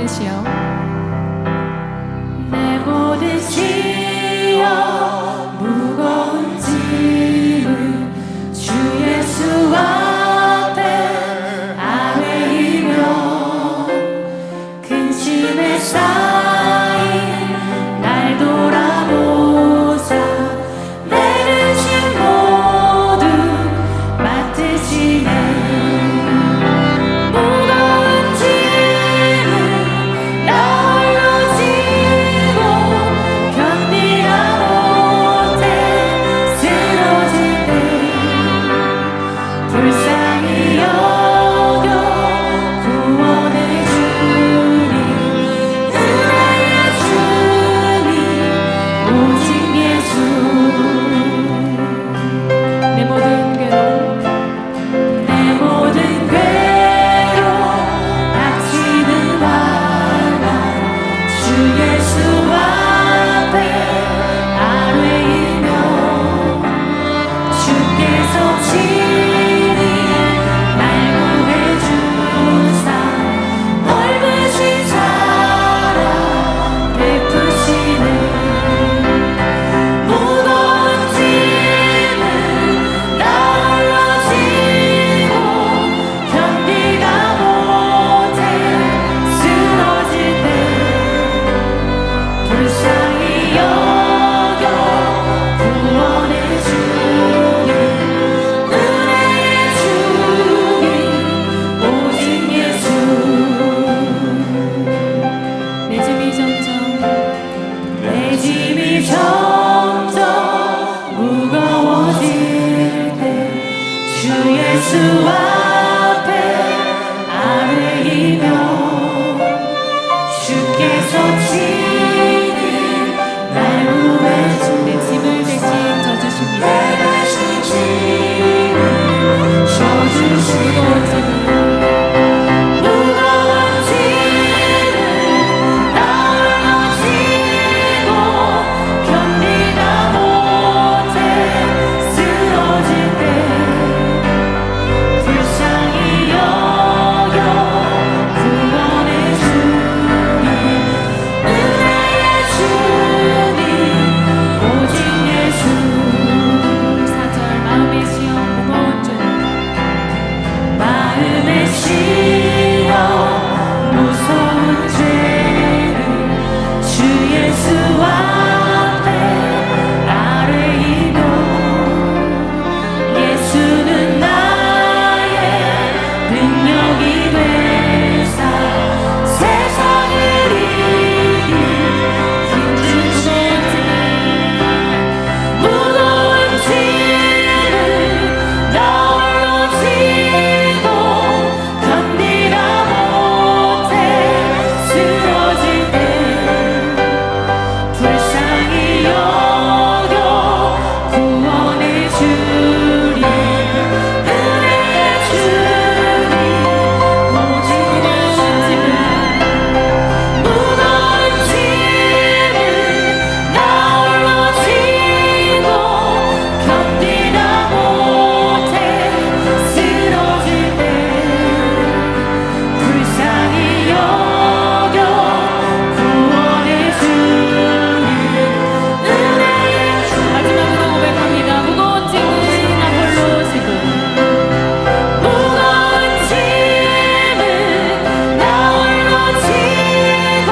되시어 내 모든 지어 무거운 짐을 주 예수 앞에 아뢰이며 근심에 쌓인 날 돌아보사 내는 짐 모두 맡으시네. 무거운 짐을 나 홀로 지고 견디다 못해 쓰러질 때 불쌍히 여겨 구원해 주니 은혜의 주님 오직 예수. 내 모든 괴로움 내 모든 괴로움 닥치는 환난 주 예수 앞에 아뢰이며 주께서 친히 날 구해주사 넓으신 사랑 베푸시네. 무거운 짐을 나 홀로 지고 견디다 못해 쓰러질 때 불쌍히 여겨 구원해 주니 은혜의 주님 오직 예수. 내 짐이 점점 무거워질 때 주 예수 앞에 아뢰이며 주께서 친히 날 구해주. 내 짐을 대신 져주십니다. 져주시네. 무거운 짐을 나 홀로 지고 견디다 못해 쓰러질 때 불쌍히 여겨 구원해 주니 은혜의 주님 오직 예수. 4절 마음에 씌어 무거운 죄 마음에 씌어 무서운 죄를 주 예수 앞에 아뢰이며 예수는 나의 능력이 되사 세상을 이길 힘주시네. 무거운 짐을 나 홀로 지고 견디다 못해 쓰러질 때 불쌍히 여겨 구원해 주리 은혜의 주님 오직 예수. 무거운 짐을 나 홀로 지고 견디다 못해 쓰러질 때 불쌍히 여겨 구원해 주니 은혜의 주. 마지막으로 고백합니다. 무거운 짐을 나 홀로 지고 무거운 짐을 나 홀로 지고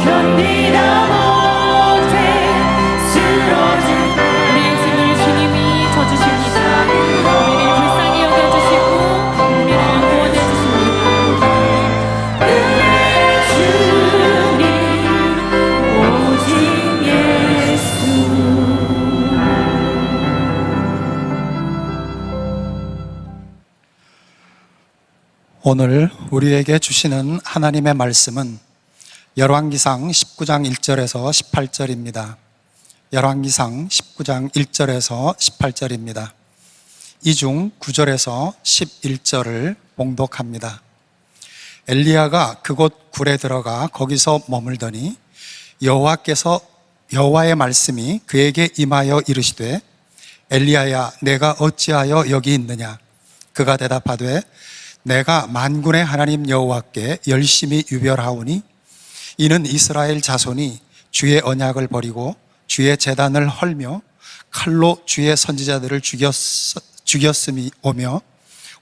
견디다 못해 쓰러질 때 우리의 짐을 주님이 져주십니다. 우리를 불쌍히 여겨주시고 우리를 구원해 주십니다. 은혜의 주님 오직 예수. 오늘 우리에게 주시는 하나님의 말씀은 열왕기상 19장 1절에서 18절입니다. 열왕기상 19장 1절에서 18절입니다. 이 중 9절에서 11절을 봉독합니다. 엘리야가 그곳 굴에 들어가 거기서 머물더니 여호와의 말씀이 그에게 임하여 이르시되 엘리야야 내가 어찌하여 여기 있느냐. 그가 대답하되 내가 만군의 하나님 여호와께 열심히 유별하오니 이는 이스라엘 자손이 주의 언약을 버리고 주의 제단을 헐며 칼로 주의 선지자들을 죽였음이 오며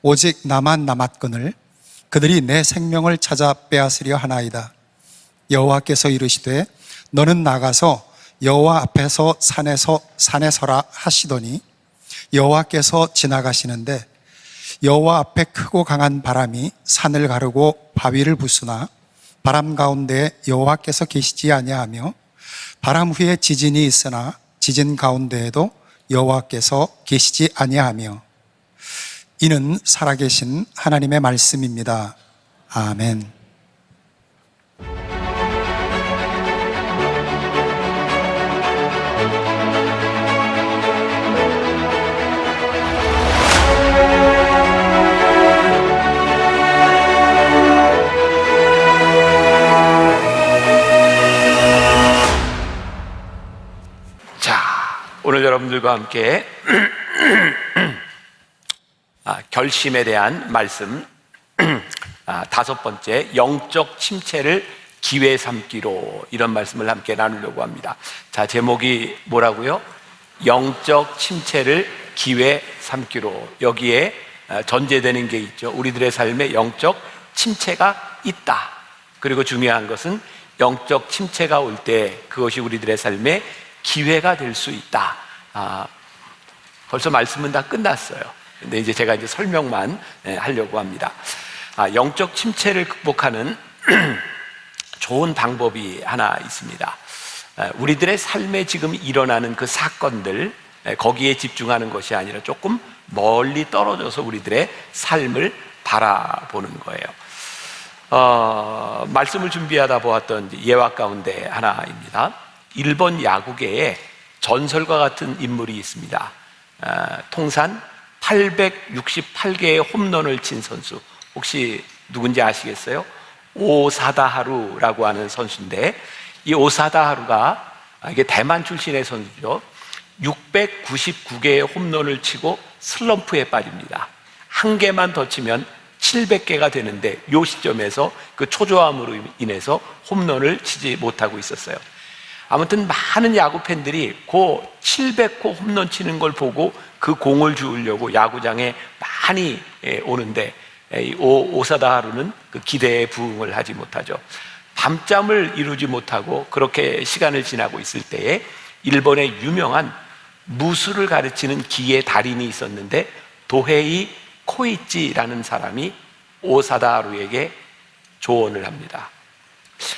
오직 나만 남았거늘 그들이 내 생명을 찾아 빼앗으려 하나이다. 여호와께서 이르시되 너는 나가서 여호와 앞에서 산에 서라 하시더니 여호와께서 지나가시는데 여호와 앞에 크고 강한 바람이 산을 가르고 바위를 부수나 바람 가운데 여호와께서 계시지 아니하며 바람 후에 지진이 있으나 지진 가운데에도 여호와께서 계시지 아니하며 이는 살아계신 하나님의 말씀입니다. 아멘. 오늘 여러분들과 함께 결심에 대한 말씀, 다섯 번째, 영적 침체를 기회 삼기로, 이런 말씀을 함께 나누려고 합니다. 자, 제목이 뭐라고요? 영적 침체를 기회 삼기로. 여기에 전제되는 게 있죠. 우리들의 삶에 영적 침체가 있다. 그리고 중요한 것은 영적 침체가 올 때 그것이 우리들의 삶에 기회가 될 수 있다. 벌써 말씀은 다 끝났어요. 근데 이제 제가 설명만 하려고 합니다. 영적 침체를 극복하는 좋은 방법이 하나 있습니다. 우리들의 삶에 지금 일어나는 그 사건들, 거기에 집중하는 것이 아니라 조금 멀리 떨어져서 우리들의 삶을 바라보는 거예요. 말씀을 준비하다 보았던 예화 가운데 하나입니다. 일본 야구계에 전설과 같은 인물이 있습니다. 통산 868개의 홈런을 친 선수, 혹시 누군지 아시겠어요? 오사다 하루라고 하는 선수인데, 이 오사다 하루가, 이게 대만 출신의 선수죠. 699개의 홈런을 치고 슬럼프에 빠집니다. 한 개만 더 치면 700개가 되는데, 이 시점에서 그 초조함으로 인해서 홈런을 치지 못하고 있었어요. 아무튼 많은 야구 팬들이 그 700호 홈런 치는 걸 보고 그 공을 주우려고 야구장에 많이 오는데, 오사다 하루는 그 기대에 부응을 하지 못하죠. 밤잠을 이루지 못하고 그렇게 시간을 지나고 있을 때에 일본의 유명한 무술을 가르치는 기계 달인이 있었는데, 도헤이 코이치라는 사람이 오사다 하루에게 조언을 합니다.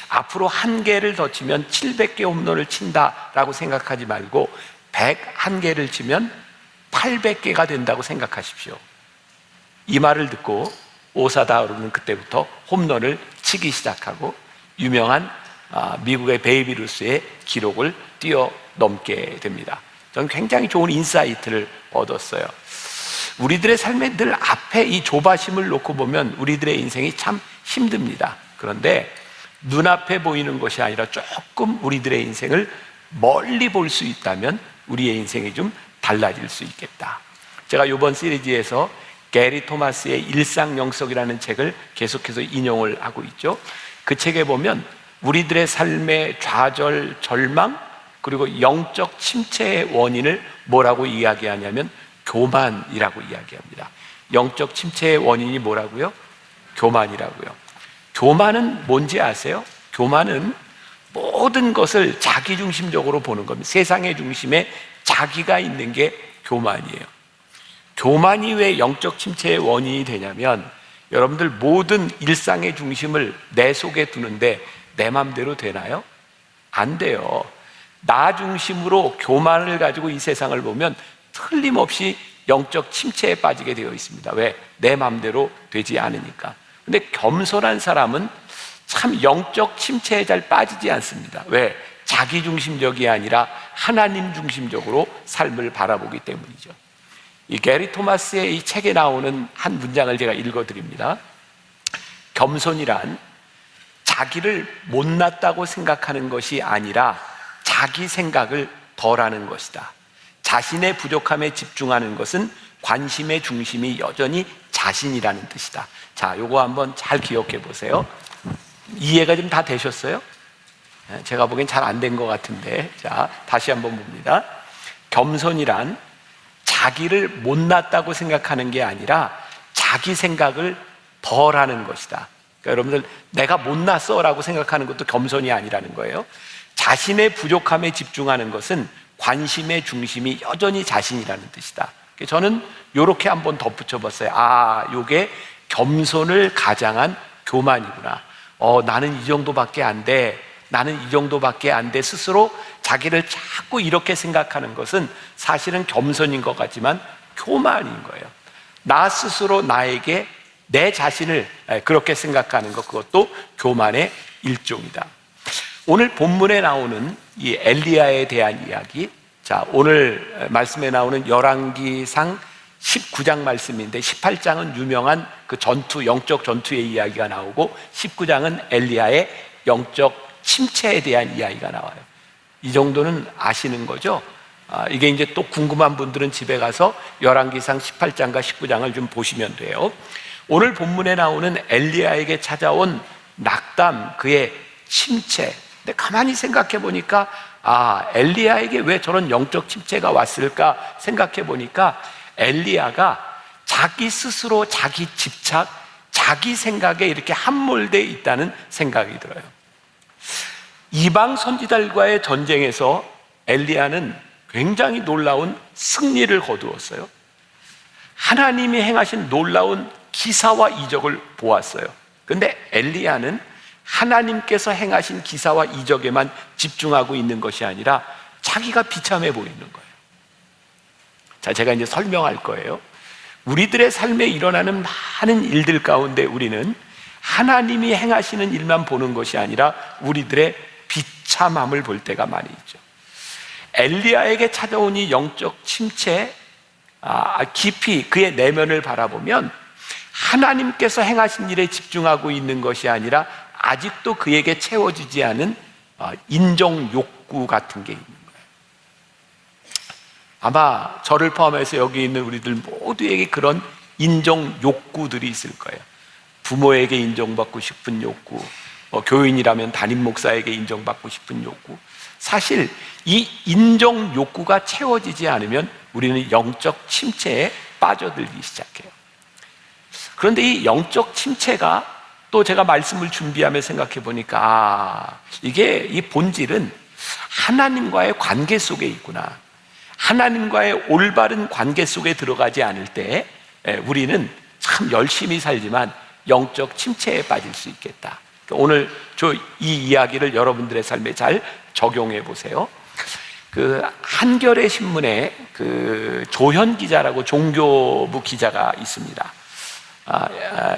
앞으로 한 개를 더 치면 700개 홈런을 친다라고 생각하지 말고 101개를 치면 800개가 된다고 생각하십시오. 이 말을 듣고 오사다 하루는 그때부터 홈런을 치기 시작하고 유명한 미국의 베이비 루스의 기록을 뛰어넘게 됩니다. 저는 굉장히 좋은 인사이트를 얻었어요. 우리들의 삶에 늘 앞에 이 조바심을 놓고 보면 우리들의 인생이 참 힘듭니다. 그런데 눈앞에 보이는 것이 아니라 조금 우리들의 인생을 멀리 볼 수 있다면 우리의 인생이 좀 달라질 수 있겠다. 제가 이번 시리즈에서 게리 토마스의 일상영석이라는 책을 계속해서 인용을 하고 있죠. 그 책에 보면 우리들의 삶의 좌절, 절망, 그리고 영적 침체의 원인을 뭐라고 이야기하냐면 교만이라고 이야기합니다. 영적 침체의 원인이 뭐라고요? 교만이라고요. 교만은 뭔지 아세요? 교만은 모든 것을 자기중심적으로 보는 겁니다. 세상의 중심에 자기가 있는 게 교만이에요. 교만이 왜 영적 침체의 원인이 되냐면, 여러분들 모든 일상의 중심을 내 속에 두는데 내 맘대로 되나요? 안 돼요. 나 중심으로 교만을 가지고 이 세상을 보면 틀림없이 영적 침체에 빠지게 되어 있습니다. 왜? 내 맘대로 되지 않으니까. 근데 겸손한 사람은 참 영적 침체에 잘 빠지지 않습니다. 왜? 자기중심적이 아니라 하나님 중심적으로 삶을 바라보기 때문이죠. 이 게리 토마스의 이 책에 나오는 한 문장을 제가 읽어드립니다. 겸손이란 자기를 못났다고 생각하는 것이 아니라 자기 생각을 덜하는 것이다. 자신의 부족함에 집중하는 것은 관심의 중심이 여전히 자신이라는 뜻이다. 자, 요거 한번 잘 기억해 보세요. 이해가 좀 다 되셨어요? 제가 보기엔 잘 안 된 것 같은데, 자, 다시 한번 봅니다. 겸손이란 자기를 못났다고 생각하는 게 아니라 자기 생각을 덜 하는 것이다. 그러니까 여러분들, 내가 못났어 라고 생각하는 것도 겸손이 아니라는 거예요. 자신의 부족함에 집중하는 것은 관심의 중심이 여전히 자신이라는 뜻이다. 저는 이렇게 한번 덧붙여 봤어요. 아, 요게 겸손을 가장한 교만이구나. 나는 이 정도밖에 안 돼. 나는 이 정도밖에 안 돼. 스스로 자기를 자꾸 이렇게 생각하는 것은 사실은 겸손인 것 같지만 교만인 거예요. 나 스스로 나에게 내 자신을 그렇게 생각하는 것, 그것도 교만의 일종이다. 오늘 본문에 나오는 이 엘리야에 대한 이야기, 자, 오늘 말씀에 나오는 열왕기상 19장 말씀인데 18장은 유명한 그 전투, 영적 전투의 이야기가 나오고 19장은 엘리야의 영적 침체에 대한 이야기가 나와요. 이 정도는 아시는 거죠? 이게 이제 또 궁금한 분들은 집에 가서 열왕기상 18장과 19장을 좀 보시면 돼요. 오늘 본문에 나오는 엘리야에게 찾아온 낙담, 그의 침체. 근데 가만히 생각해 보니까 엘리야에게 왜 저런 영적 침체가 왔을까 생각해 보니까 엘리야가 자기 스스로 자기 집착, 자기 생각에 이렇게 함몰되어 있다는 생각이 들어요. 이방 선지자들과의 전쟁에서 엘리야는 굉장히 놀라운 승리를 거두었어요. 하나님이 행하신 놀라운 기사와 이적을 보았어요. 그런데 엘리야는 하나님께서 행하신 기사와 이적에만 집중하고 있는 것이 아니라 자기가 비참해 보이는 거예요. 자, 제가 이제 설명할 거예요. 우리들의 삶에 일어나는 많은 일들 가운데 우리는 하나님이 행하시는 일만 보는 것이 아니라 우리들의 비참함을 볼 때가 많이 있죠. 엘리야에게 찾아온 이 영적 침체, 깊이 그의 내면을 바라보면 하나님께서 행하신 일에 집중하고 있는 것이 아니라 아직도 그에게 채워지지 않은 인정 욕구 같은 게 있는 거예요. 아마 저를 포함해서 여기 있는 우리들 모두에게 그런 인정 욕구들이 있을 거예요. 부모에게 인정받고 싶은 욕구, 교인이라면 담임 목사에게 인정받고 싶은 욕구. 사실 이 인정 욕구가 채워지지 않으면 우리는 영적 침체에 빠져들기 시작해요. 그런데 이 영적 침체가 또 제가 말씀을 준비하며 생각해 보니까 이게 이 본질은 하나님과의 관계 속에 있구나. 하나님과의 올바른 관계 속에 들어가지 않을 때 우리는 참 열심히 살지만 영적 침체에 빠질 수 있겠다. 오늘 이 이야기를 여러분들의 삶에 잘 적용해 보세요. 그 한겨레 신문에 그 조현 기자라고 종교부 기자가 있습니다.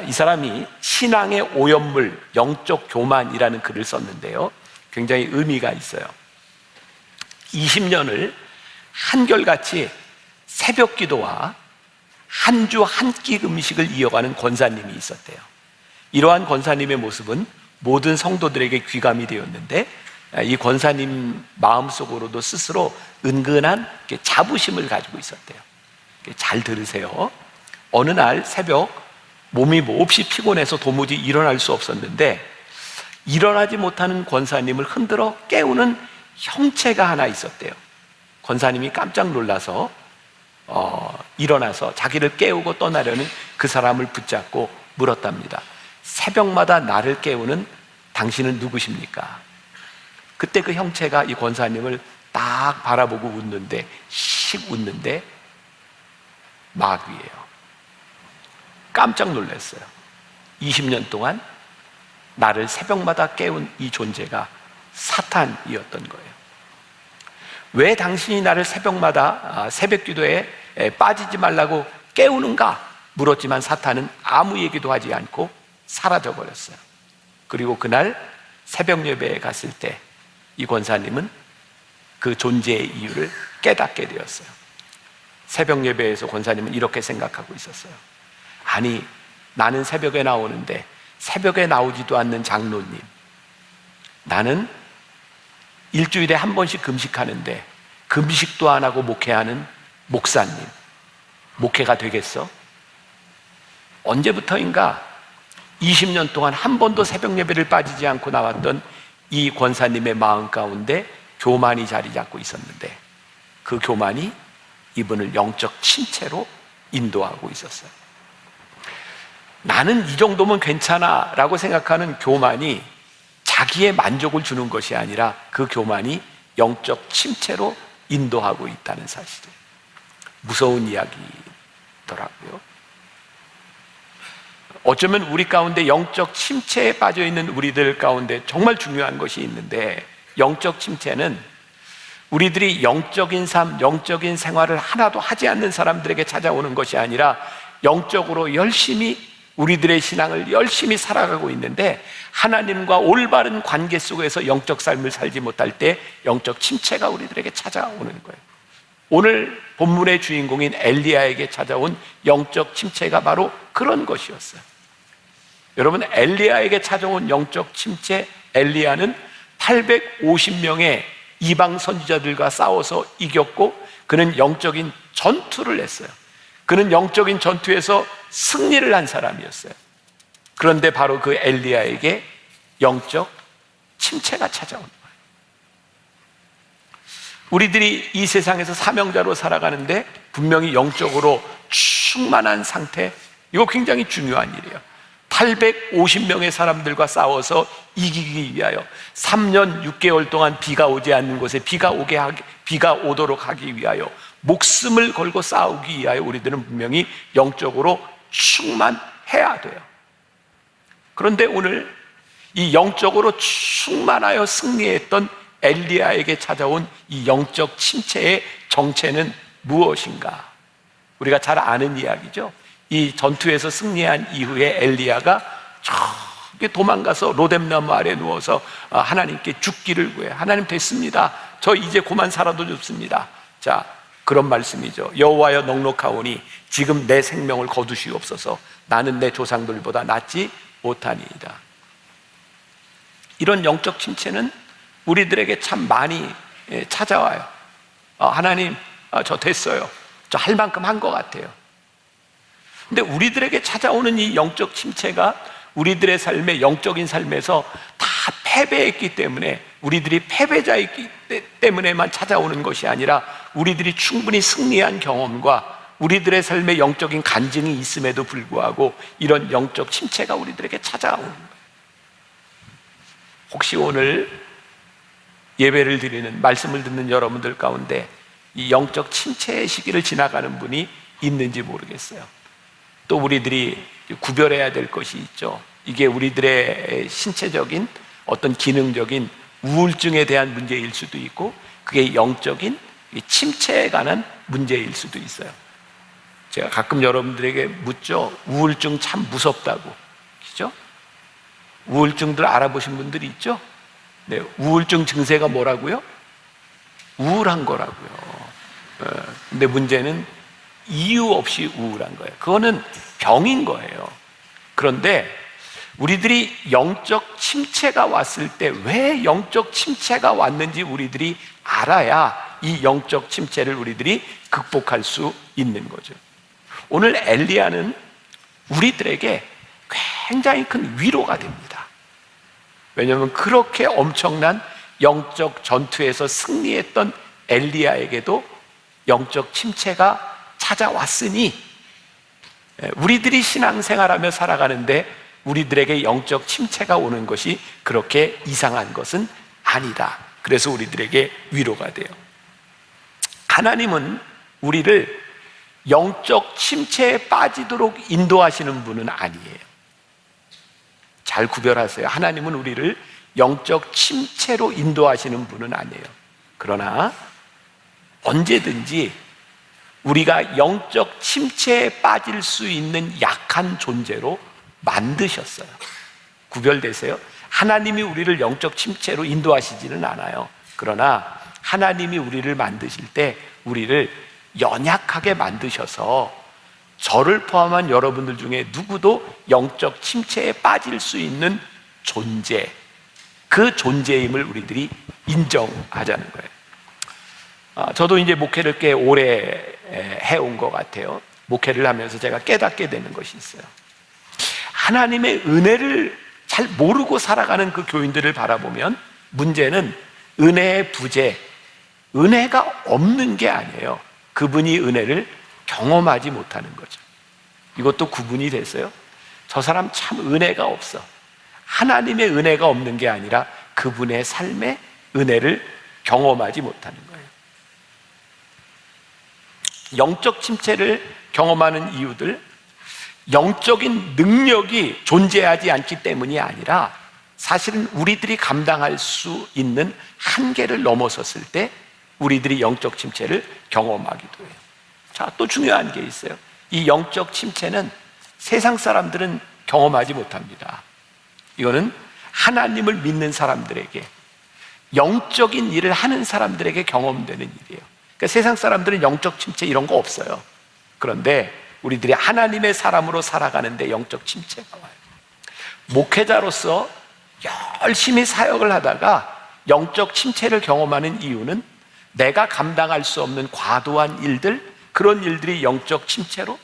이 사람이 신앙의 오염물, 영적 교만이라는 글을 썼는데요. 굉장히 의미가 있어요. 20년을 한결같이 새벽 기도와 한 주 한 끼 음식을 이어가는 권사님이 있었대요. 이러한 권사님의 모습은 모든 성도들에게 귀감이 되었는데 이 권사님 마음속으로도 스스로 은근한 자부심을 가지고 있었대요. 잘 들으세요. 어느 날 새벽 몸이 몹시 피곤해서 도무지 일어날 수 없었는데 일어나지 못하는 권사님을 흔들어 깨우는 형체가 하나 있었대요. 권사님이 깜짝 놀라서 일어나서 자기를 깨우고 떠나려는 그 사람을 붙잡고 물었답니다. 새벽마다 나를 깨우는 당신은 누구십니까? 그때 그 형체가 이 권사님을 딱 바라보고 웃는데, 씩 웃는데 마귀예요. 깜짝 놀랐어요. 20년 동안 나를 새벽마다 깨운 이 존재가 사탄이었던 거예요. 왜 당신이 나를 새벽마다 새벽 기도에 빠지지 말라고 깨우는가 물었지만 사탄은 아무 얘기도 하지 않고 사라져버렸어요. 그리고 그날 새벽 예배에 갔을 때 이 권사님은 그 존재의 이유를 깨닫게 되었어요. 새벽 예배에서 권사님은 이렇게 생각하고 있었어요. 아니, 나는 새벽에 나오는데 새벽에 나오지도 않는 장로님, 나는 일주일에 한 번씩 금식하는데 금식도 안 하고 목회하는 목사님, 목회가 되겠어? 언제부터인가 20년 동안 한 번도 새벽 예배를 빠지지 않고 나왔던 이 권사님의 마음 가운데 교만이 자리 잡고 있었는데, 그 교만이 이분을 영적 침체로 인도하고 있었어요. 나는 이 정도면 괜찮아 라고 생각하는 교만이 자기의 만족을 주는 것이 아니라 그 교만이 영적 침체로 인도하고 있다는 사실이에요. 무서운 이야기더라고요. 어쩌면 우리 가운데 영적 침체에 빠져 있는 우리들 가운데 정말 중요한 것이 있는데, 영적 침체는 우리들이 영적인 삶, 영적인 생활을 하나도 하지 않는 사람들에게 찾아오는 것이 아니라 영적으로 열심히 우리들의 신앙을 열심히 살아가고 있는데 하나님과 올바른 관계 속에서 영적 삶을 살지 못할 때 영적 침체가 우리들에게 찾아오는 거예요. 오늘 본문의 주인공인 엘리야에게 찾아온 영적 침체가 바로 그런 것이었어요. 여러분, 엘리야에게 찾아온 영적 침체, 엘리야는 850명의 이방 선지자들과 싸워서 이겼고 그는 영적인 전투를 했어요. 그는 영적인 전투에서 승리를 한 사람이었어요. 그런데 바로 그 엘리야에게 영적 침체가 찾아온 거예요. 우리들이 이 세상에서 사명자로 살아가는데 분명히 영적으로 충만한 상태, 이거 굉장히 중요한 일이에요. 850명의 사람들과 싸워서 이기기 위하여 3년 6개월 동안 비가 오지 않는 곳에 비가 오도록 하기 위하여 목숨을 걸고 싸우기 위하여 우리들은 분명히 영적으로 충만해야 돼요. 그런데 오늘 이 영적으로 충만하여 승리했던 엘리야에게 찾아온 이 영적 침체의 정체는 무엇인가? 우리가 잘 아는 이야기죠. 이 전투에서 승리한 이후에 엘리야가 저기 도망가서 로뎀나무 아래 누워서 하나님께 죽기를 구해. 하나님, 됐습니다. 저 이제 그만 살아도 좋습니다. 자, 그런 말씀이죠. 여호와여, 넉넉하오니 지금 내 생명을 거두시옵소서. 나는 내 조상들보다 낫지 못하니이다. 이런 영적 침체는 우리들에게 참 많이 찾아와요. 하나님, 저 됐어요. 저 할 만큼 한 것 같아요. 근데 우리들에게 찾아오는 이 영적 침체가 우리들의 삶의 영적인 삶에서 다 패배했기 때문에, 우리들이 패배자이기 때문에만 찾아오는 것이 아니라 우리들이 충분히 승리한 경험과 우리들의 삶의 영적인 간증이 있음에도 불구하고 이런 영적 침체가 우리들에게 찾아오는 거예요. 혹시 오늘 예배를 드리는, 말씀을 듣는 여러분들 가운데 이 영적 침체의 시기를 지나가는 분이 있는지 모르겠어요. 또 우리들이 구별해야 될 것이 있죠. 이게 우리들의 신체적인 어떤 기능적인 우울증에 대한 문제일 수도 있고, 그게 영적인 침체에 관한 문제일 수도 있어요. 제가 가끔 여러분들에게 묻죠. 우울증 참 무섭다고. 그죠? 우울증들 알아보신 분들이 있죠? 네, 우울증 증세가 뭐라고요? 우울한 거라고요. 근데 문제는 이유 없이 우울한 거예요. 그거는 병인 거예요. 그런데 우리들이 영적 침체가 왔을 때 왜 영적 침체가 왔는지 우리들이 알아야 이 영적 침체를 우리들이 극복할 수 있는 거죠. 오늘 엘리야는 우리들에게 굉장히 큰 위로가 됩니다. 왜냐하면 그렇게 엄청난 영적 전투에서 승리했던 엘리야에게도 영적 침체가 찾아왔으니 우리들이 신앙생활하며 살아가는데 우리들에게 영적 침체가 오는 것이 그렇게 이상한 것은 아니다. 그래서 우리들에게 위로가 돼요. 하나님은 우리를 영적 침체에 빠지도록 인도하시는 분은 아니에요. 잘 구별하세요. 하나님은 우리를 영적 침체로 인도하시는 분은 아니에요. 그러나 언제든지 우리가 영적 침체에 빠질 수 있는 약한 존재로 만드셨어요. 구별되세요? 하나님이 우리를 영적 침체로 인도하시지는 않아요. 그러나 하나님이 우리를 만드실 때 우리를 연약하게 만드셔서 저를 포함한 여러분들 중에 누구도 영적 침체에 빠질 수 있는 존재, 그 존재임을 우리들이 인정하자는 거예요. 저도 이제 목회를 꽤 오래 해온 것 같아요. 목회를 하면서 제가 깨닫게 되는 것이 있어요. 하나님의 은혜를 잘 모르고 살아가는 그 교인들을 바라보면 문제는 은혜의 부재, 은혜가 없는 게 아니에요. 그분이 은혜를 경험하지 못하는 거죠. 이것도 구분이 됐어요. 저 사람 참 은혜가 없어. 하나님의 은혜가 없는 게 아니라 그분의 삶에 은혜를 경험하지 못하는 거예요. 영적 침체를 경험하는 이유들, 영적인 능력이 존재하지 않기 때문이 아니라 사실은 우리들이 감당할 수 있는 한계를 넘어섰을 때 우리들이 영적 침체를 경험하기도 해요. 자, 또 중요한 게 있어요. 이 영적 침체는 세상 사람들은 경험하지 못합니다. 이거는 하나님을 믿는 사람들에게, 영적인 일을 하는 사람들에게 경험되는 일이에요. 그러니까 세상 사람들은 영적 침체 이런 거 없어요. 그런데 우리들이 하나님의 사람으로 살아가는데 영적 침체가 와요. 목회자로서 열심히 사역을 하다가 영적 침체를 경험하는 이유는 내가 감당할 수 없는 과도한 일들, 그런 일들이 영적 침체로,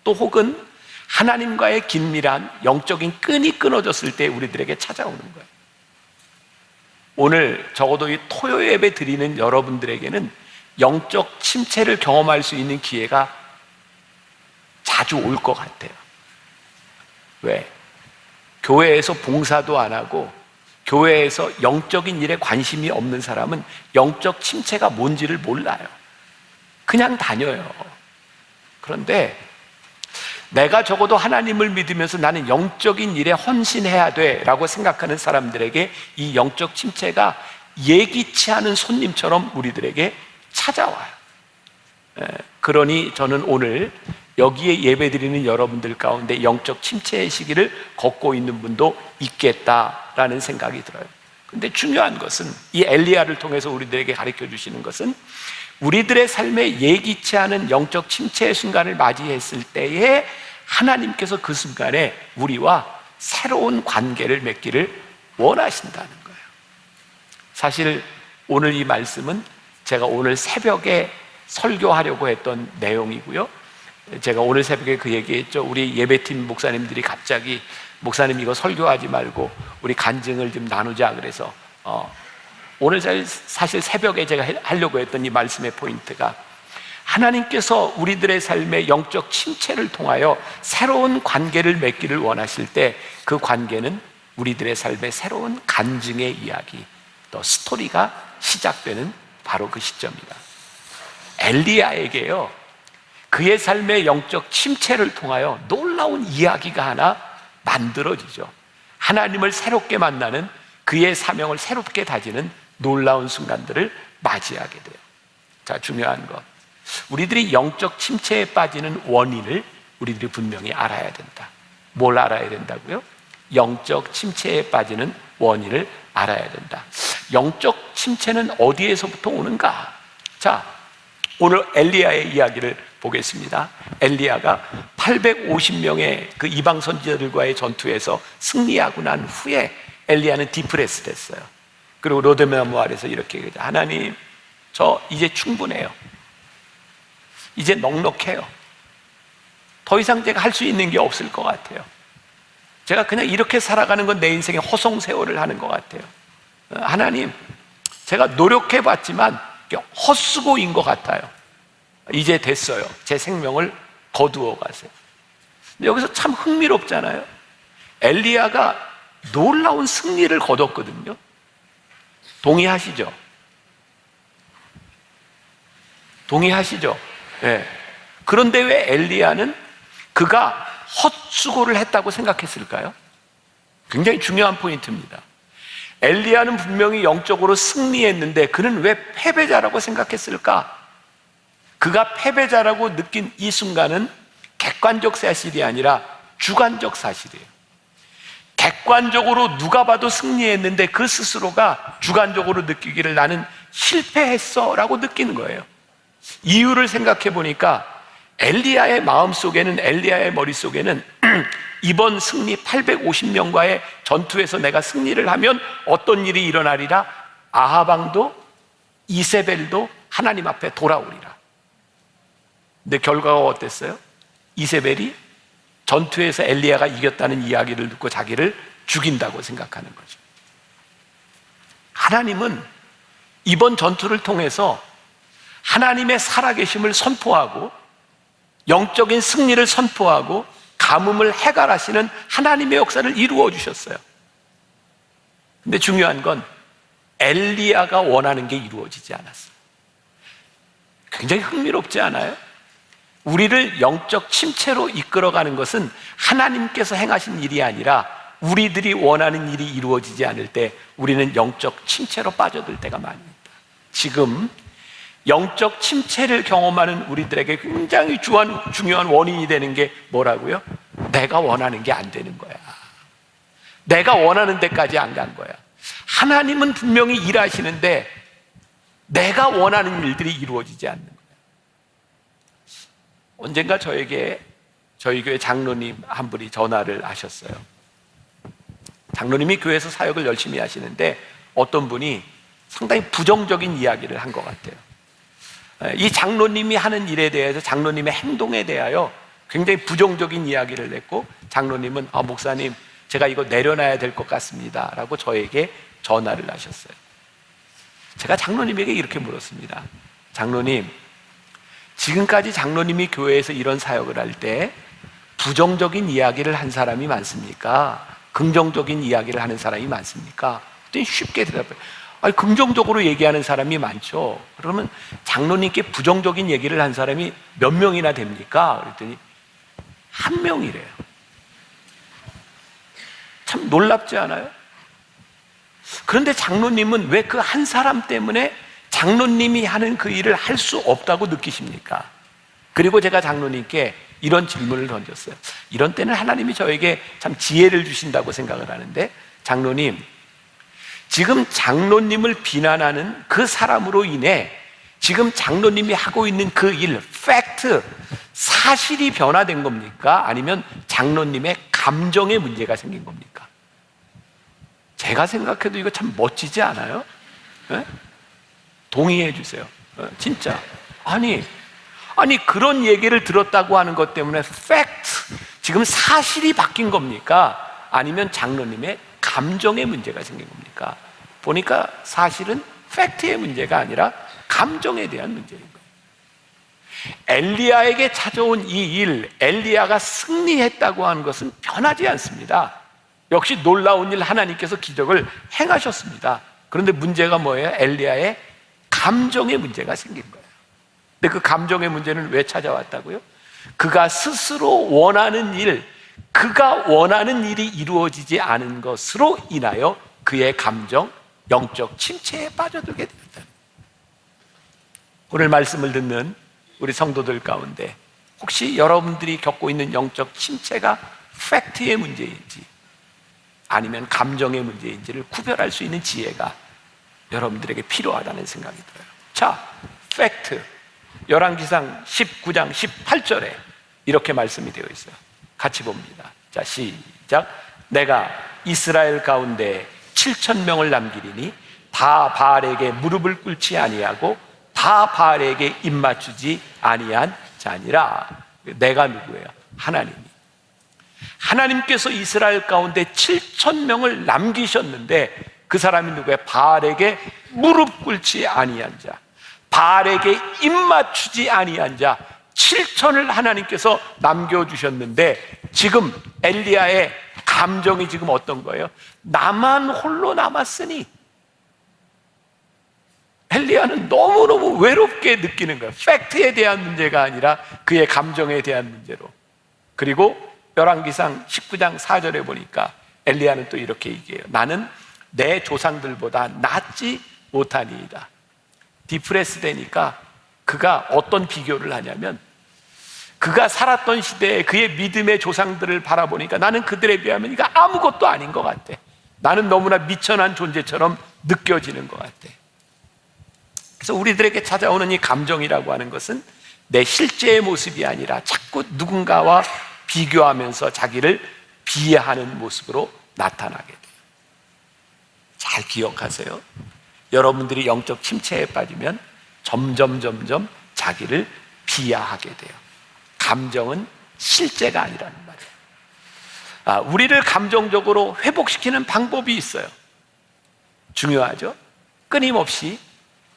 또 혹은 하나님과의 긴밀한 영적인 끈이 끊어졌을 때 우리들에게 찾아오는 거예요. 오늘 적어도 이 토요 예배 드리는 여러분들에게는 영적 침체를 경험할 수 있는 기회가 자주 올 것 같아요. 왜? 교회에서 봉사도 안 하고 교회에서 영적인 일에 관심이 없는 사람은 영적 침체가 뭔지를 몰라요. 그냥 다녀요. 그런데 내가 적어도 하나님을 믿으면서 나는 영적인 일에 헌신해야 돼 라고 생각하는 사람들에게 이 영적 침체가 예기치 않은 손님처럼 우리들에게 찾아와요. 그러니 저는 오늘 여기에 예배드리는 여러분들 가운데 영적 침체의 시기를 걷고 있는 분도 있겠다라는 생각이 들어요. 근데 중요한 것은 이 엘리야를 통해서 우리들에게 가르쳐 주시는 것은 우리들의 삶에 예기치 않은 영적 침체의 순간을 맞이했을 때에 하나님께서 그 순간에 우리와 새로운 관계를 맺기를 원하신다는 거예요. 사실 오늘 이 말씀은 제가 오늘 새벽에 설교하려고 했던 내용이고요. 제가 오늘 새벽에 그 얘기했죠. 우리 예배팀 목사님들이 갑자기 목사님 이거 설교하지 말고 우리 간증을 좀 나누자 그래서 오늘 사실 새벽에 제가 하려고 했던 이 말씀의 포인트가 하나님께서 우리들의 삶의 영적 침체를 통하여 새로운 관계를 맺기를 원하실 때 그 관계는 우리들의 삶의 새로운 간증의 이야기, 또 스토리가 시작되는 바로 그 시점이다. 엘리야에게요, 그의 삶의 영적 침체를 통하여 놀라운 이야기가 하나 만들어지죠. 하나님을 새롭게 만나는, 그의 사명을 새롭게 다지는 놀라운 순간들을 맞이하게 돼요. 자, 중요한 것, 우리들이 영적 침체에 빠지는 원인을 우리들이 분명히 알아야 된다. 뭘 알아야 된다고요? 영적 침체에 빠지는 원인을 알아야 된다. 영적 침체는 어디에서부터 오는가? 자, 오늘 엘리야의 이야기를 보겠습니다. 엘리야가 850명의 그 이방 선지자들과의 전투에서 승리하고 난 후에 엘리야는 디프레스 됐어요. 그리고 로데메모 아래서 이렇게 얘기하죠. 하나님, 저 이제 충분해요. 이제 넉넉해요. 더 이상 제가 할 수 있는 게 없을 것 같아요. 제가 그냥 이렇게 살아가는 건 내 인생의 허송세월을 하는 것 같아요. 하나님, 제가 노력해봤지만 헛수고인 것 같아요. 이제 됐어요. 제 생명을 거두어 가세요. 근데 여기서 참 흥미롭잖아요. 엘리야가 놀라운 승리를 거뒀거든요. 동의하시죠? 동의하시죠? 네. 그런데 왜 엘리야는 그가 헛수고를 했다고 생각했을까요? 굉장히 중요한 포인트입니다. 엘리야는 분명히 영적으로 승리했는데 그는 왜 패배자라고 생각했을까? 그가 패배자라고 느낀 이 순간은 객관적 사실이 아니라 주관적 사실이에요. 객관적으로 누가 봐도 승리했는데 그 스스로가 주관적으로 느끼기를 나는 실패했어 라고 느끼는 거예요. 이유를 생각해 보니까 엘리야의 마음속에는, 엘리야의 머릿속에는 이번 승리 850명과의 전투에서 내가 승리를 하면 어떤 일이 일어나리라? 아하방도 이세벨도 하나님 앞에 돌아오리라. 근데 결과가 어땠어요? 이세벨이 전투에서 엘리야가 이겼다는 이야기를 듣고 자기를 죽인다고 생각하는 거죠. 하나님은 이번 전투를 통해서 하나님의 살아계심을 선포하고 영적인 승리를 선포하고 가뭄을 해결하시는 하나님의 역사를 이루어 주셨어요. 근데 중요한 건 엘리야가 원하는 게 이루어지지 않았어요. 굉장히 흥미롭지 않아요? 우리를 영적 침체로 이끌어가는 것은 하나님께서 행하신 일이 아니라 우리들이 원하는 일이 이루어지지 않을 때 우리는 영적 침체로 빠져들 때가 많습니다. 지금 영적 침체를 경험하는 우리들에게 굉장히 중요한 원인이 되는 게 뭐라고요? 내가 원하는 게 안 되는 거야. 내가 원하는 데까지 안 간 거야. 하나님은 분명히 일하시는데 내가 원하는 일들이 이루어지지 않는 거야. 언젠가 저에게 저희 교회 장로님 한 분이 전화를 하셨어요. 장로님이 교회에서 사역을 열심히 하시는데 어떤 분이 상당히 부정적인 이야기를 한 것 같아요. 이 장로님이 하는 일에 대해서 장로님의 행동에 대하여 굉장히 부정적인 이야기를 냈고 장로님은 목사님 제가 이거 내려놔야 될 것 같습니다 라고 저에게 전화를 하셨어요. 제가 장로님에게 이렇게 물었습니다. 장로님, 지금까지 장로님이 교회에서 이런 사역을 할 때 부정적인 이야기를 한 사람이 많습니까? 긍정적인 이야기를 하는 사람이 많습니까? 그랬더니 쉽게 대답해요. 긍정적으로 얘기하는 사람이 많죠. 그러면 장로님께 부정적인 얘기를 한 사람이 몇 명이나 됩니까? 그랬더니 한 명이래요. 참 놀랍지 않아요? 그런데 장로님은 왜 그 한 사람 때문에 장로님이 하는 그 일을 할 수 없다고 느끼십니까? 그리고 제가 장로님께 이런 질문을 던졌어요. 이런 때는 하나님이 저에게 참 지혜를 주신다고 생각을 하는데, 장로님, 지금 장로님을 비난하는 그 사람으로 인해 지금 장로님이 하고 있는 그 일, 팩트, 사실이 변화된 겁니까? 아니면 장로님의 감정에 문제가 생긴 겁니까? 제가 생각해도 이거 참 멋지지 않아요? 네? 동의해 주세요. 진짜. 아니 그런 얘기를 들었다고 하는 것 때문에 팩트, 지금 사실이 바뀐 겁니까? 아니면 장로님의 감정에 문제가 생긴 겁니까? 보니까 사실은 팩트의 문제가 아니라 감정에 대한 문제인 거예요. 엘리야에게 찾아온 이 일, 엘리야가 승리했다고 하는 것은 변하지 않습니다. 역시 놀라운 일, 하나님께서 기적을 행하셨습니다. 그런데 문제가 뭐예요? 엘리야의 감정에 문제가 생긴 거예요. 근데 그 감정의 문제는 왜 찾아왔다고요? 그가 스스로 원하는 일, 그가 원하는 일이 이루어지지 않은 것으로 인하여 그의 감정, 영적 침체에 빠져들게 되었다. 오늘 말씀을 듣는 우리 성도들 가운데 혹시 여러분들이 겪고 있는 영적 침체가 팩트의 문제인지 아니면 감정의 문제인지를 구별할 수 있는 지혜가 여러분들에게 필요하다는 생각이 들어요. 자, 팩트. 열왕기상 19장 18절에 이렇게 말씀이 되어 있어요. 같이 봅니다. 자, 시작. 내가 이스라엘 가운데 7,000명을 남기리니 다 바알에게 무릎을 꿇지 아니하고 다 바알에게 입맞추지 아니한 자니라. 내가 누구예요? 하나님이. 하나님께서 이스라엘 가운데 7,000명을 남기셨는데 그 사람이 누구예요? 바알에게 무릎 꿇지 아니한 자, 바알에게 입맞추지 아니한 자, 7,000을 하나님께서 남겨주셨는데 지금 엘리야의 감정이 지금 어떤 거예요? 나만 홀로 남았으니. 엘리야는 너무너무 외롭게 느끼는 거예요. 팩트에 대한 문제가 아니라 그의 감정에 대한 문제로. 그리고 열왕기상 19장 4절에 보니까 엘리야는 또 이렇게 얘기해요. 나는 내 조상들보다 낫지 못하니이다. 디프레스 되니까 그가 어떤 비교를 하냐면 그가 살았던 시대에 그의 믿음의 조상들을 바라보니까 나는 그들에 비하면 이거 아무것도 아닌 것 같아. 나는 너무나 미천한 존재처럼 느껴지는 것 같아. 그래서 우리들에게 찾아오는 이 감정이라고 하는 것은 내 실제의 모습이 아니라 자꾸 누군가와 비교하면서 자기를 비하하는 모습으로 나타나게 돼요. 잘 기억하세요. 여러분들이 영적 침체에 빠지면 점점 자기를 비하하게 돼요. 감정은 실제가 아니라는 말이에요. 우리를 감정적으로 회복시키는 방법이 있어요. 중요하죠? 끊임없이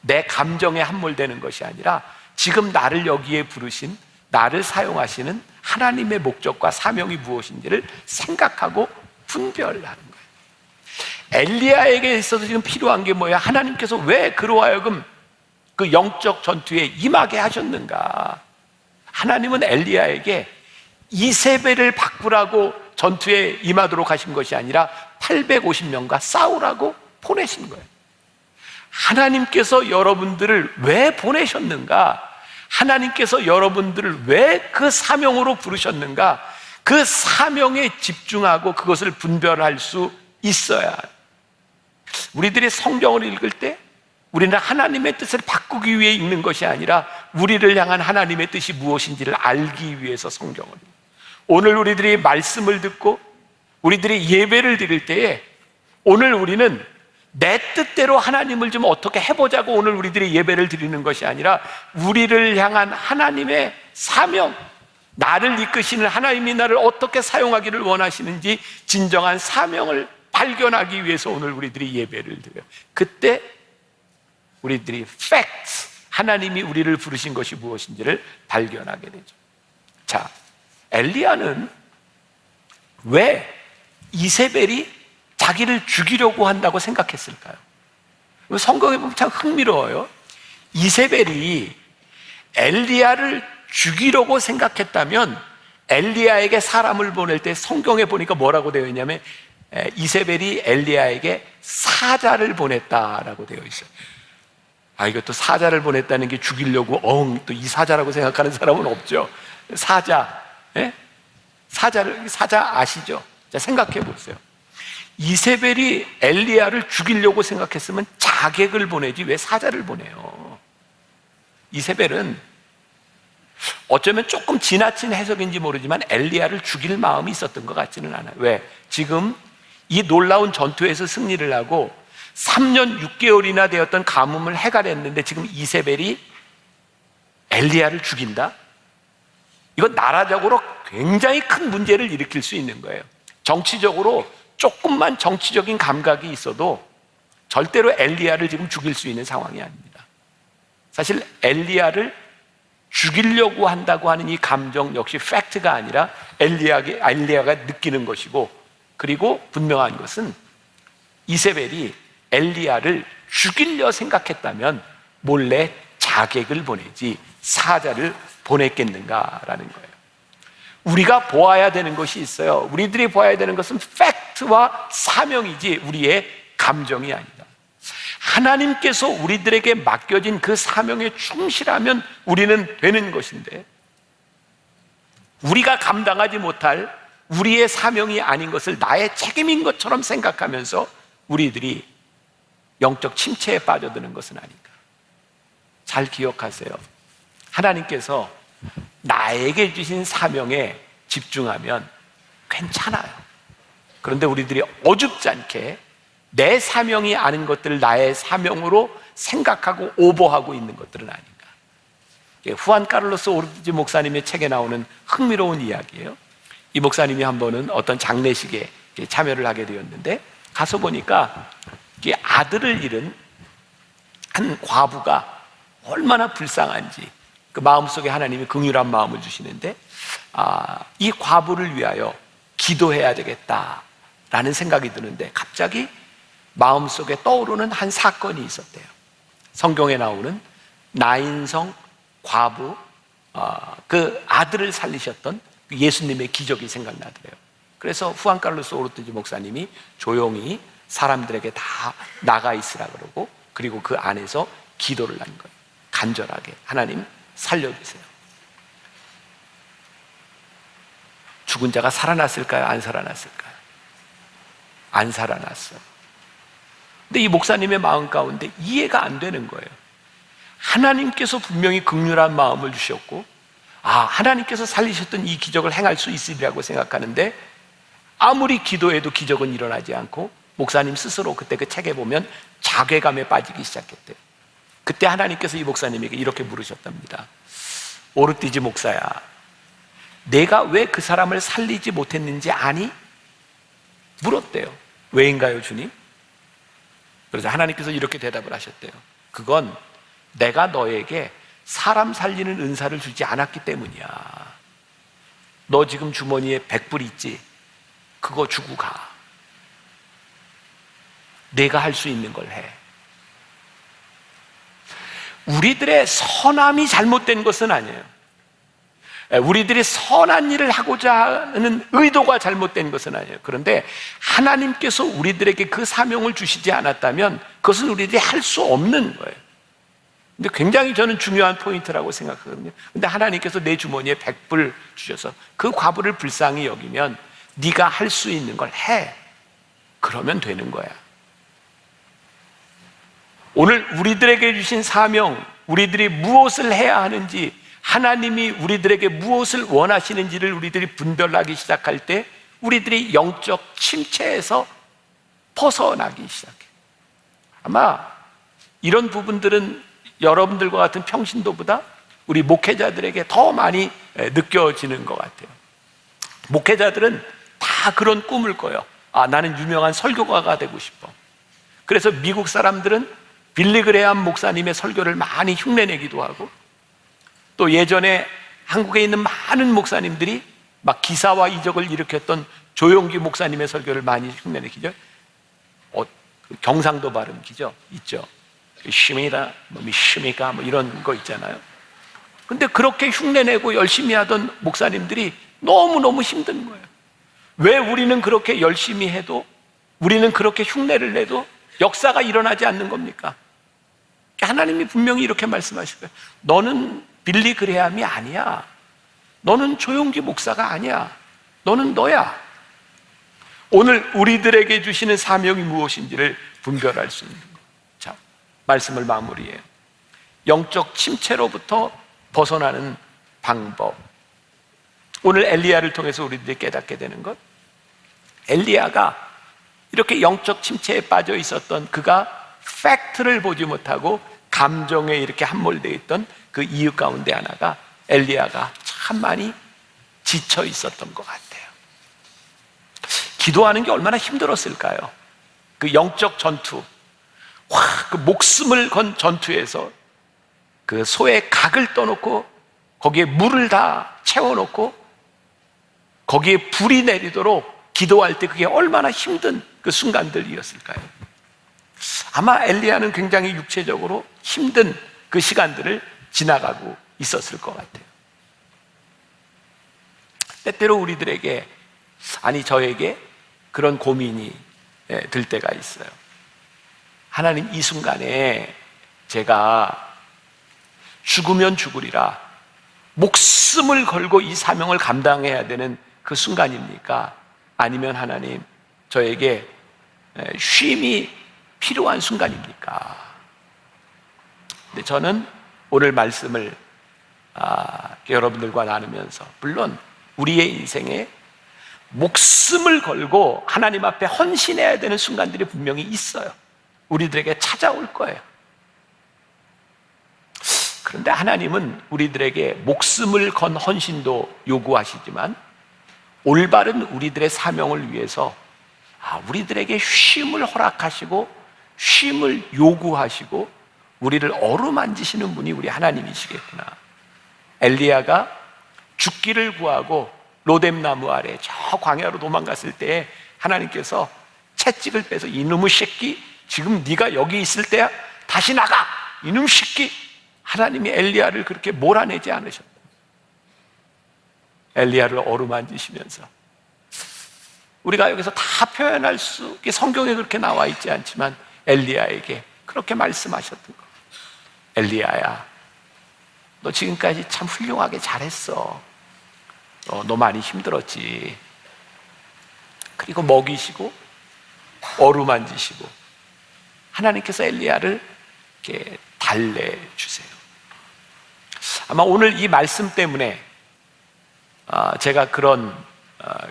내 감정에 함몰되는 것이 아니라 지금 나를 여기에 부르신, 나를 사용하시는 하나님의 목적과 사명이 무엇인지를 생각하고 분별하는 거예요. 엘리야에게 있어서 지금 필요한 게 뭐야? 하나님께서 왜 그로 하여금 그 영적 전투에 임하게 하셨는가? 하나님은 엘리야에게 이세벨을 바꾸라고 전투에 임하도록 하신 것이 아니라 850명과 싸우라고 보내신 거예요. 하나님께서 여러분들을 왜 보내셨는가? 하나님께서 여러분들을 왜 그 사명으로 부르셨는가? 그 사명에 집중하고 그것을 분별할 수 있어야. 우리들이 성경을 읽을 때 우리는 하나님의 뜻을 바꾸기 위해 읽는 것이 아니라 우리를 향한 하나님의 뜻이 무엇인지를 알기 위해서 성경을 읽어요. 오늘 우리들이 말씀을 듣고 우리들이 예배를 드릴 때에 오늘 우리는 내 뜻대로 하나님을 좀 어떻게 해보자고 오늘 우리들이 예배를 드리는 것이 아니라 우리를 향한 하나님의 사명, 나를 이끄시는 하나님이 나를 어떻게 사용하기를 원하시는지 진정한 사명을 발견하기 위해서 오늘 우리들이 예배를 드려요. 그때 우리들이 facts, 하나님이 우리를 부르신 것이 무엇인지를 발견하게 되죠. 자, 엘리야는 왜 이세벨이 자기를 죽이려고 한다고 생각했을까요? 성경에 보면 참 흥미로워요. 이세벨이 엘리야를 죽이려고 생각했다면 엘리야에게 사람을 보낼 때 성경에 보니까 뭐라고 되어 있냐면 이세벨이 엘리야에게 사자를 보냈다라고 되어 있어요. 이것도 사자를 보냈다는 게 죽이려고 또 이 사자라고 생각하는 사람은 없죠. 사자, 사자 아시죠? 자, 생각해 보세요. 이세벨이 엘리야를 죽이려고 생각했으면 자객을 보내지 왜 사자를 보내요? 이세벨은 어쩌면 조금 지나친 해석인지 모르지만 엘리야를 죽일 마음이 있었던 것 같지는 않아요. 왜? 지금 이 놀라운 전투에서 승리를 하고 3년 6개월이나 되었던 가뭄을 해결했는데 지금 이세벨이 엘리야를 죽인다? 이건 나라적으로 굉장히 큰 문제를 일으킬 수 있는 거예요. 정치적으로 조금만 정치적인 감각이 있어도 절대로 엘리야를 지금 죽일 수 있는 상황이 아닙니다. 사실 엘리야를 죽이려고 한다고 하는 이 감정 역시 팩트가 아니라 엘리야가 느끼는 것이고, 그리고 분명한 것은 이세벨이 엘리야를 죽이려 생각했다면 몰래 자객을 보내지 사자를 보냈겠는가라는 거예요. 우리가 보아야 되는 것이 있어요. 우리들이 보아야 되는 것은 팩트와 사명이지 우리의 감정이 아니다. 하나님께서 우리들에게 맡겨진 그 사명에 충실하면 우리는 되는 것인데, 우리가 감당하지 못할 우리의 사명이 아닌 것을 나의 책임인 것처럼 생각하면서 우리들이 영적 침체에 빠져드는 것은 아닌가. 잘 기억하세요. 하나님께서 나에게 주신 사명에 집중하면 괜찮아요. 그런데 우리들이 어줍지 않게 내 사명이 아닌 것들을 나의 사명으로 생각하고 오버하고 있는 것들은 아닌가. 후안 카를로스 오르티즈 목사님의 책에 나오는 흥미로운 이야기예요. 이 목사님이 한 번은 어떤 장례식에 참여를 하게 되었는데 가서 보니까 아들을 잃은 한 과부가 얼마나 불쌍한지 그 마음속에 하나님이 긍휼한 마음을 주시는데 이 과부를 위하여 기도해야 되겠다라는 생각이 드는데 갑자기 마음속에 떠오르는 한 사건이 있었대요. 성경에 나오는 나인성 과부 그 아들을 살리셨던 예수님의 기적이 생각나더래요. 그래서 후안 카를로스 오르티즈 목사님이 조용히 사람들에게 다 나가 있으라 그러고, 그리고 그 안에서 기도를 한 거예요. 간절하게 하나님 살려주세요. 죽은 자가 살아났을까요? 안 살아났을까요? 안 살아났어요. 근데 이 목사님의 마음 가운데 이해가 안 되는 거예요. 하나님께서 분명히 긍휼한 마음을 주셨고 하나님께서 살리셨던 이 기적을 행할 수 있으리라고 생각하는데 아무리 기도해도 기적은 일어나지 않고, 목사님 스스로 그때 그 책에 보면 자괴감에 빠지기 시작했대요. 그때 하나님께서 이 목사님에게 이렇게 물으셨답니다. 오르티즈 목사야, 내가 왜 그 사람을 살리지 못했는지 아니? 물었대요. 왜인가요, 주님? 그래서 하나님께서 이렇게 대답을 하셨대요. 그건 내가 너에게 사람 살리는 은사를 주지 않았기 때문이야. 너 지금 주머니에 100불 있지? 그거 주고 가. 내가 할 수 있는 걸 해. 우리들의 선함이 잘못된 것은 아니에요. 우리들이 선한 일을 하고자 하는 의도가 잘못된 것은 아니에요. 그런데 하나님께서 우리들에게 그 사명을 주시지 않았다면 그것은 우리들이 할 수 없는 거예요. 근데 굉장히 저는 중요한 포인트라고 생각하거든요. 근데 하나님께서 내 주머니에 100불 주셔서 그 과부를 불쌍히 여기면 네가 할 수 있는 걸 해. 그러면 되는 거야. 오늘 우리들에게 주신 사명, 우리들이 무엇을 해야 하는지, 하나님이 우리들에게 무엇을 원하시는지를 우리들이 분별하기 시작할 때 우리들이 영적 침체에서 벗어나기 시작해요. 아마 이런 부분들은 여러분들과 같은 평신도보다 우리 목회자들에게 더 많이 느껴지는 것 같아요. 목회자들은 다 그런 꿈을 꿔요. 아, 나는 유명한 설교가가 되고 싶어. 그래서 미국 사람들은 빌리 그레함 목사님의 설교를 많이 흉내내기도 하고, 또 예전에 한국에 있는 많은 목사님들이 막 기사와 이적을 일으켰던 조용기 목사님의 설교를 많이 흉내내기죠. 경상도 발음 기죠, 있죠. 심이다, 미심이가 뭐 이런 거 있잖아요. 근데 그렇게 흉내내고 열심히 하던 목사님들이 너무너무 힘든 거예요. 왜 우리는 그렇게 열심히 해도, 우리는 그렇게 흉내를 내도 역사가 일어나지 않는 겁니까? 하나님이 분명히 이렇게 말씀하실 거예요. 너는 빌리 그레함이 아니야. 너는 조용기 목사가 아니야. 너는 너야. 오늘 우리들에게 주시는 사명이 무엇인지를 분별할 수 있는 것. 자, 말씀을 마무리해요. 영적 침체로부터 벗어나는 방법. 오늘 엘리야를 통해서 우리들이 깨닫게 되는 것, 엘리야가 이렇게 영적 침체에 빠져 있었던 그가 팩트를 보지 못하고 감정에 이렇게 함몰되어 있던 그 이유 가운데 하나가 엘리야가 참 많이 지쳐 있었던 것 같아요. 기도하는 게 얼마나 힘들었을까요? 그 영적 전투, 그 목숨을 건 전투에서 그 소의 각을 떠놓고 거기에 물을 다 채워놓고 거기에 불이 내리도록 기도할 때 그게 얼마나 힘든 그 순간들이었을까요? 아마 엘리야는 굉장히 육체적으로 힘든 그 시간들을 지나가고 있었을 것 같아요. 때때로 우리들에게, 아니 저에게 그런 고민이 들 때가 있어요. 하나님, 이 순간에 제가 죽으면 죽으리라 목숨을 걸고 이 사명을 감당해야 되는 그 순간입니까? 아니면 하나님, 저에게 쉼이 필요한 순간입니까? 근데 저는 오늘 말씀을 여러분들과 나누면서, 물론 우리의 인생에 목숨을 걸고 하나님 앞에 헌신해야 되는 순간들이 분명히 있어요. 우리들에게 찾아올 거예요. 그런데 하나님은 우리들에게 목숨을 건 헌신도 요구하시지만 올바른 우리들의 사명을 위해서 우리들에게 쉼을 허락하시고 쉼을 요구하시고 우리를 어루만지시는 분이 우리 하나님이시겠구나. 엘리야가 죽기를 구하고 로뎀나무 아래 저 광야로 도망갔을 때 하나님께서 채찍을 빼서 이놈의 새끼, 지금 네가 여기 있을 때야, 다시 나가, 이놈의 새끼. 하나님이 엘리야를 그렇게 몰아내지 않으셨다. 엘리야를 어루만지시면서, 우리가 여기서 다 표현할 수, 성경에 그렇게 나와 있지 않지만 엘리야에게 그렇게 말씀하셨던 거. 엘리야야, 너 지금까지 참 훌륭하게 잘했어. 너 많이 힘들었지. 그리고 먹이시고 어루만지시고 하나님께서 엘리야를 이렇게 달래주세요. 아마 오늘 이 말씀 때문에 제가 그런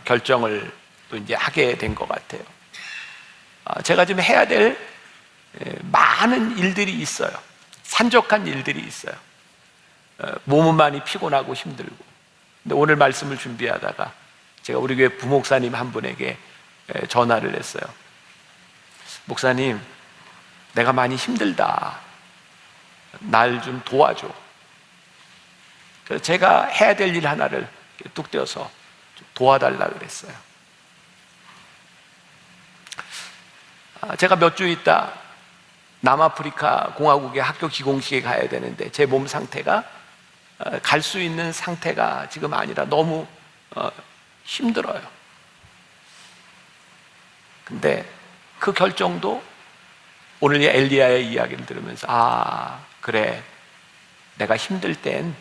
결정을 또 이제 하게 된 것 같아요. 제가 지금 해야 될 많은 일들이 있어요. 산적한 일들이 있어요. 몸은 많이 피곤하고 힘들고, 근데 오늘 말씀을 준비하다가 제가 우리 교회 부목사님 한 분에게 전화를 했어요. 목사님, 내가 많이 힘들다. 날 좀 도와줘. 그래서 제가 해야 될 일 하나를 뚝 떼어서 좀 도와달라 그랬어요. 제가 몇 주 있다 남아프리카 공화국의 학교 기공식에 가야 되는데 제 몸 상태가 갈 수 있는 상태가 지금 아니라 너무 힘들어요. 근데 그 결정도 오늘 엘리야의 이야기를 들으면서 그래, 내가 힘들 땐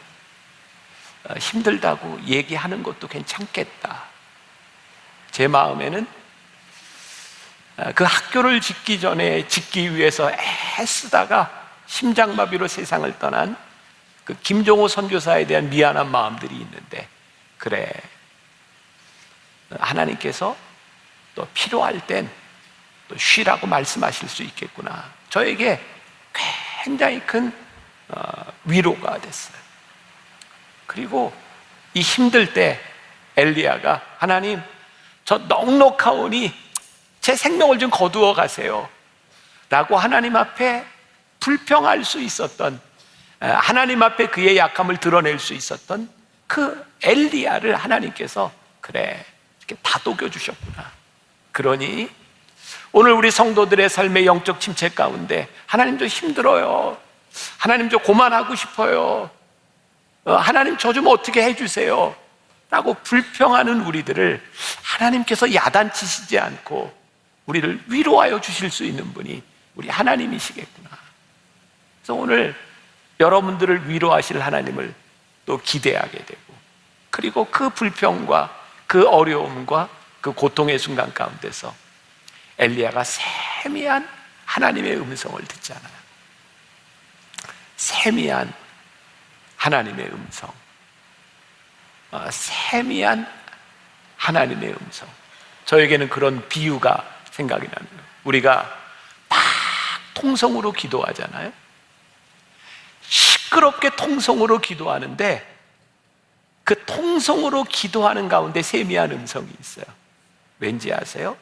힘들다고 얘기하는 것도 괜찮겠다. 제 마음에는 그 학교를 짓기 위해서 애쓰다가 심장마비로 세상을 떠난 그 김종호 선교사에 대한 미안한 마음들이 있는데, 그래, 하나님께서 또 필요할 땐 또 쉬라고 말씀하실 수 있겠구나. 저에게 굉장히 큰 위로가 됐어요. 그리고 이 힘들 때 엘리야가 하나님, 저 넉넉하오니 제 생명을 좀 거두어 가세요 라고 하나님 앞에 불평할 수 있었던, 하나님 앞에 그의 약함을 드러낼 수 있었던 그 엘리야를 하나님께서 그래, 이렇게 다독여 주셨구나. 그러니 오늘 우리 성도들의 삶의 영적 침체 가운데 하나님 저 힘들어요, 하나님 저 고만하고 싶어요, 하나님 저 좀 어떻게 해주세요 라고 불평하는 우리들을 하나님께서 야단치시지 않고 우리를 위로하여 주실 수 있는 분이 우리 하나님이시겠구나. 그래서 오늘 여러분들을 위로하실 하나님을 또 기대하게 되고, 그리고 그 불평과 그 어려움과 그 고통의 순간 가운데서 엘리야가 세미한 하나님의 음성을 듣잖아요. 세미한 하나님의 음성, 세미한 하나님의 음성. 저에게는 그런 비유가 생각이 나는 거예요. 우리가 막 통성으로 기도하잖아요. 시끄럽게 통성으로 기도하는데 그 통성으로 기도하는 가운데 세미한 음성이 있어요. 왠지 아세요?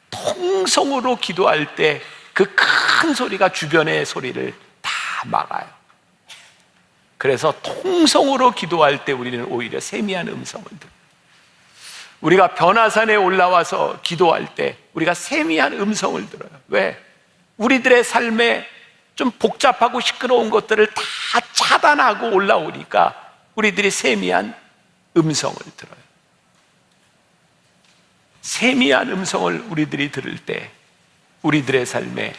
통성으로 기도할 때 그 큰 소리가 주변의 소리를 다 막아요. 그래서 통성으로 기도할 때 우리는 오히려 세미한 음성을 듣고, 우리가 변화산에 올라와서 기도할 때 우리가 세미한 음성을 들어요. 왜? 우리들의 삶에 좀 복잡하고 시끄러운 것들을 다 차단하고 올라오니까 우리들이 세미한 음성을 들어요. 세미한 음성을 우리들이 들을 때 우리들의 삶에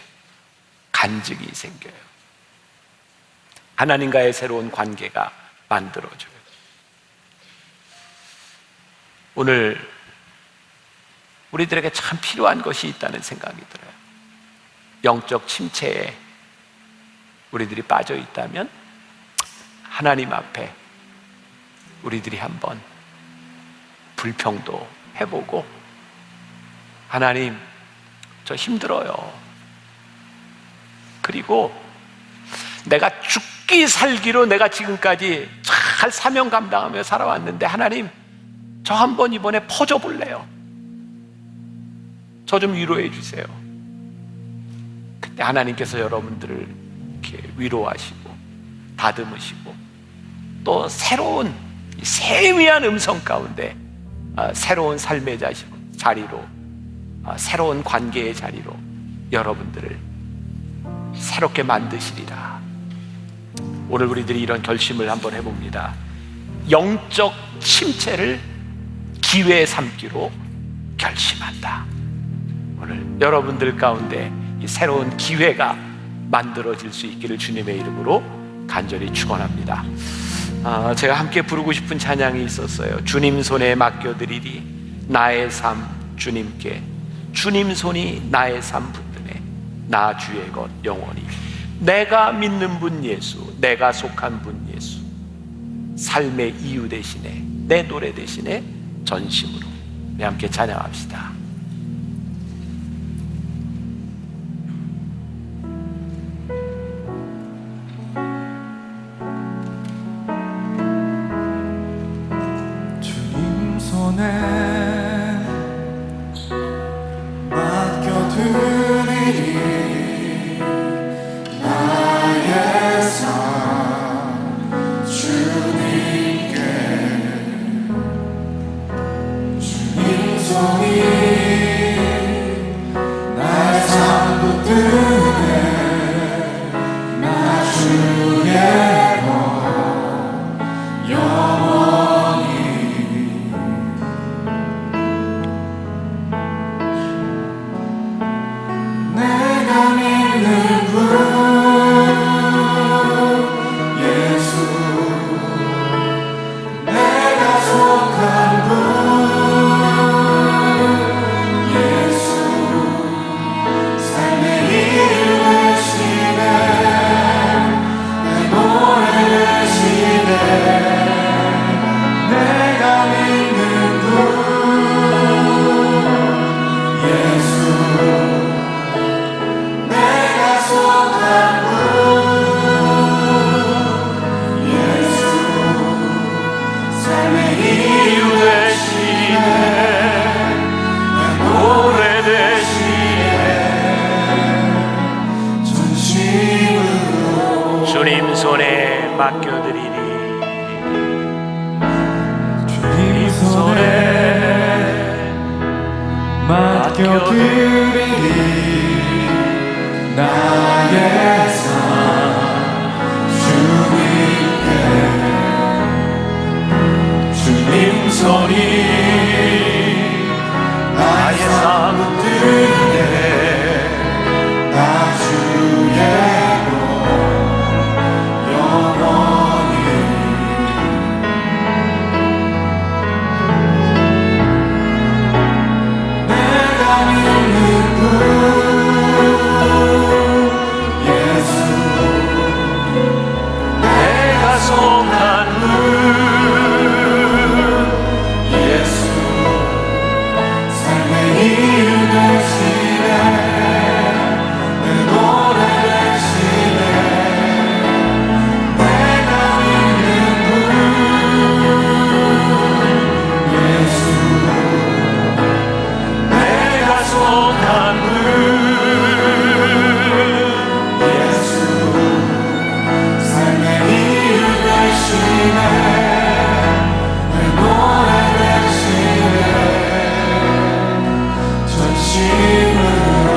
간증이 생겨요. 하나님과의 새로운 관계가 만들어져요. 오늘 우리들에게 참 필요한 것이 있다는 생각이 들어요. 영적 침체에 우리들이 빠져 있다면 하나님 앞에 우리들이 한번 불평도 해보고, 하나님 저 힘들어요. 그리고 내가 죽기 살기로 내가 지금까지 잘 사명 감당하며 살아왔는데 하나님 저 한번 이번에 퍼져볼래요. 저 좀 위로해 주세요. 그때 하나님께서 여러분들을 이렇게 위로하시고 다듬으시고 또 새로운 세미한 음성 가운데 새로운 삶의 자리로, 새로운 관계의 자리로 여러분들을 새롭게 만드시리라. 오늘 우리들이 이런 결심을 한번 해봅니다. 영적 침체를 기회 삼기로 결심한다. 오늘 여러분들 가운데 이 새로운 기회가 만들어질 수 있기를 주님의 이름으로 간절히 축원합니다. 제가 함께 부르고 싶은 찬양이 있었어요. 주님 손에 맡겨드리리 나의 삶 주님께, 주님 손이 나의 삶 붙드네 나 주의 것 영원히. 내가 믿는 분 예수, 내가 속한 분 예수, 삶의 이유 대신에, 내 노래 대신에 전심으로 우리 함께 찬양합시다. 손에 맡겨드리리 나의 삶 주님께 주님 손이 나의 삶 붙드네 나 주의 주님 손에 맡겨드리리 주님 손에 맡겨드리리 나의 삶 주님께 주님 손이 나의 삶 붙드네 나 주의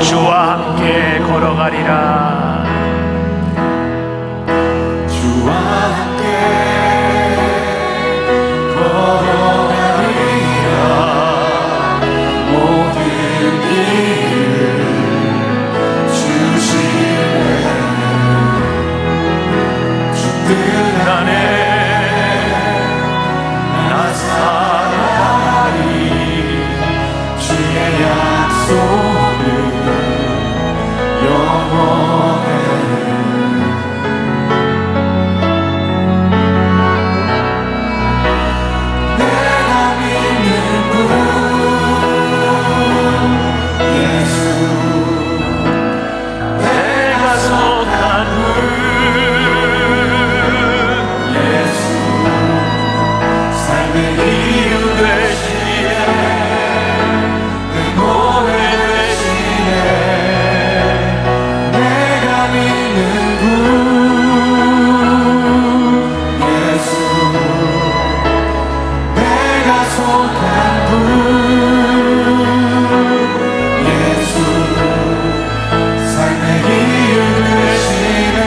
주와 함께 걸어가리라 주와 함께 걸어가리라 모든 길을 주시네 주 뜻 안에 나 살아가리 주의 약속을 영원해 내가 믿는 분 예수 내가 속한 분 예수 삶의 이유 되시네 내 노래 되시네 내가 믿는 분 예수 내가 속한 분 예수 삶의 이유 되시네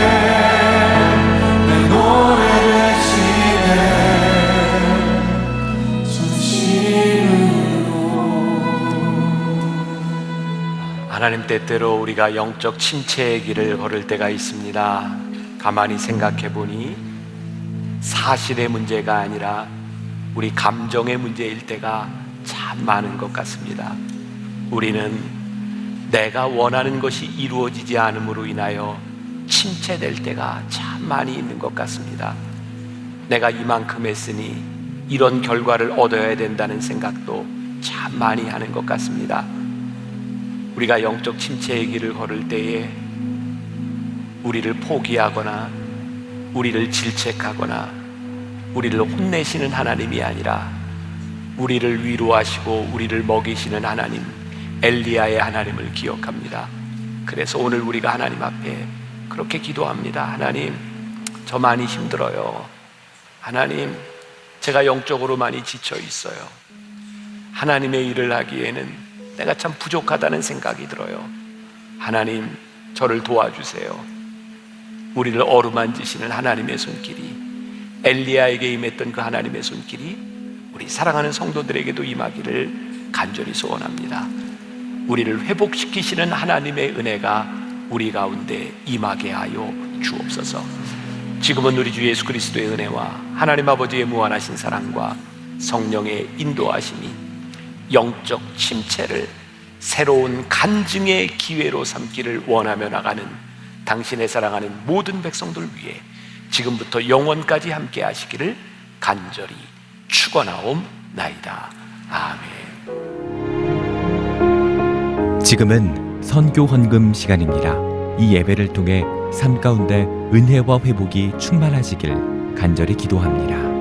내 노래 되시네 전심으로 하나님 때때로 우리가 영적 침체의 길을 걸을 때가 있습니다. 가만히 생각해 보니 사실의 문제가 아니라 우리 감정의 문제일 때가 참 많은 것 같습니다. 우리는 내가 원하는 것이 이루어지지 않음으로 인하여 침체될 때가 참 많이 있는 것 같습니다. 내가 이만큼 했으니 이런 결과를 얻어야 된다는 생각도 참 많이 하는 것 같습니다. 우리가 영적 침체의 길을 걸을 때에 우리를 포기하거나 우리를 질책하거나 우리를 혼내시는 하나님이 아니라 우리를 위로하시고 우리를 먹이시는 하나님, 엘리야의 하나님을 기억합니다. 그래서 오늘 우리가 하나님 앞에 그렇게 기도합니다. 하나님, 저 많이 힘들어요. 하나님, 제가 영적으로 많이 지쳐 있어요. 하나님의 일을 하기에는 내가 참 부족하다는 생각이 들어요. 하나님, 저를 도와주세요. 우리를 어루만지시는 하나님의 손길이, 엘리야에게 임했던 그 하나님의 손길이 우리 사랑하는 성도들에게도 임하기를 간절히 소원합니다. 우리를 회복시키시는 하나님의 은혜가 우리 가운데 임하게 하여 주옵소서. 지금은 우리 주 예수 그리스도의 은혜와 하나님 아버지의 무한하신 사랑과 성령의 인도하심이 영적 침체를 새로운 간증의 기회로 삼기를 원하며 나가는 당신의 사랑하는 모든 백성들 위해 지금부터 영원까지 함께 하시기를 간절히 축원하옵나이다. 아멘. 지금은 선교 헌금 시간입니다. 이 예배를 통해 삶 가운데 은혜와 회복이 충만하시길 간절히 기도합니다.